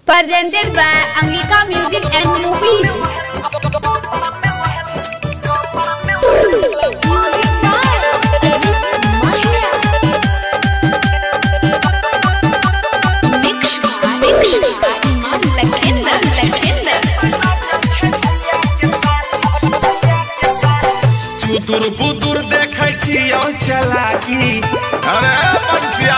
Presented by Angika Music and Movies. चुतुर बुतुर देखे छियो चलाकी अरे बंसिया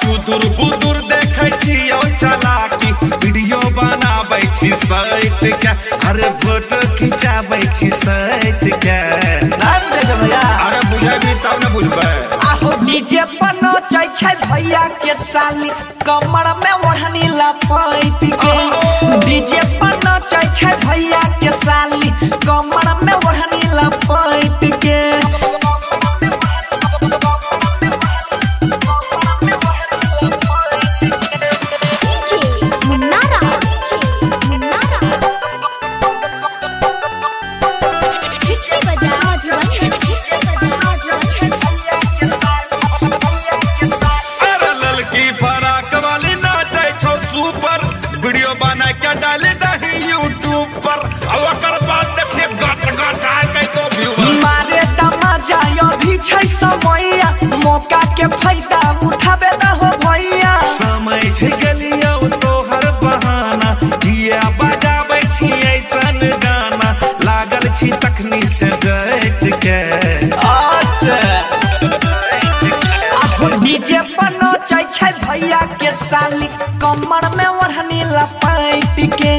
चुतुर बुतुर देखे छियो चलाकी वीडियो बनाबै छी सैत के अरे फोटो खिंचाबै छी सैत के नाम देख भैया अरे बुझेबी तब न बुझबै आहो डीजे पर नचै छै भैया के साली कमर में ओढ़नी लपैत के डीजे पर नचै छै भैया के साली कमर में ओढ़नी लपैत के वीडियो बना के डाल दही यूट्यूब पर ओकर बाद देखिए गच गच आए के तो व्यू मारे तमाजा अभी छै समैया मौका के फायदा उठाबे द हो भैया समय छै गलिया तो हर बहाना दिया बजाबै छी ऐसन गाना लागल छी तखनी से डट के अच्छा डीजे पर नचै छै भैया के साली कमर में ओढ़नी लपैट के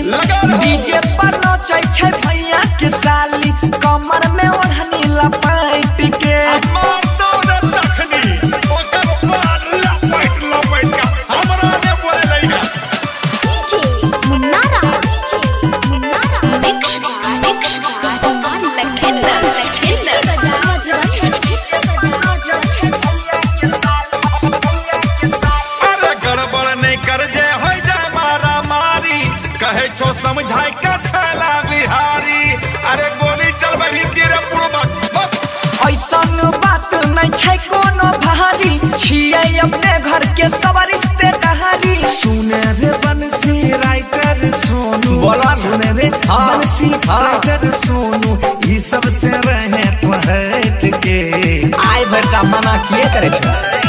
डीजे पर नचै छै भैया के साली कमर में ओढ़नी लपैट के कहे छो समझाई का छला बिहारी अरे गोली चलबै भी तेरे पूर्वक ऐसन बात नहीं छै कोनो भारी छियै अपने घर के सब रिश्तेदारी सुने रे बंसी राइटर सोनू बोला सुने रे बंसी राइटर सोनू ई सब से रहे तो हट के आइ बेटा मना किए करे छै।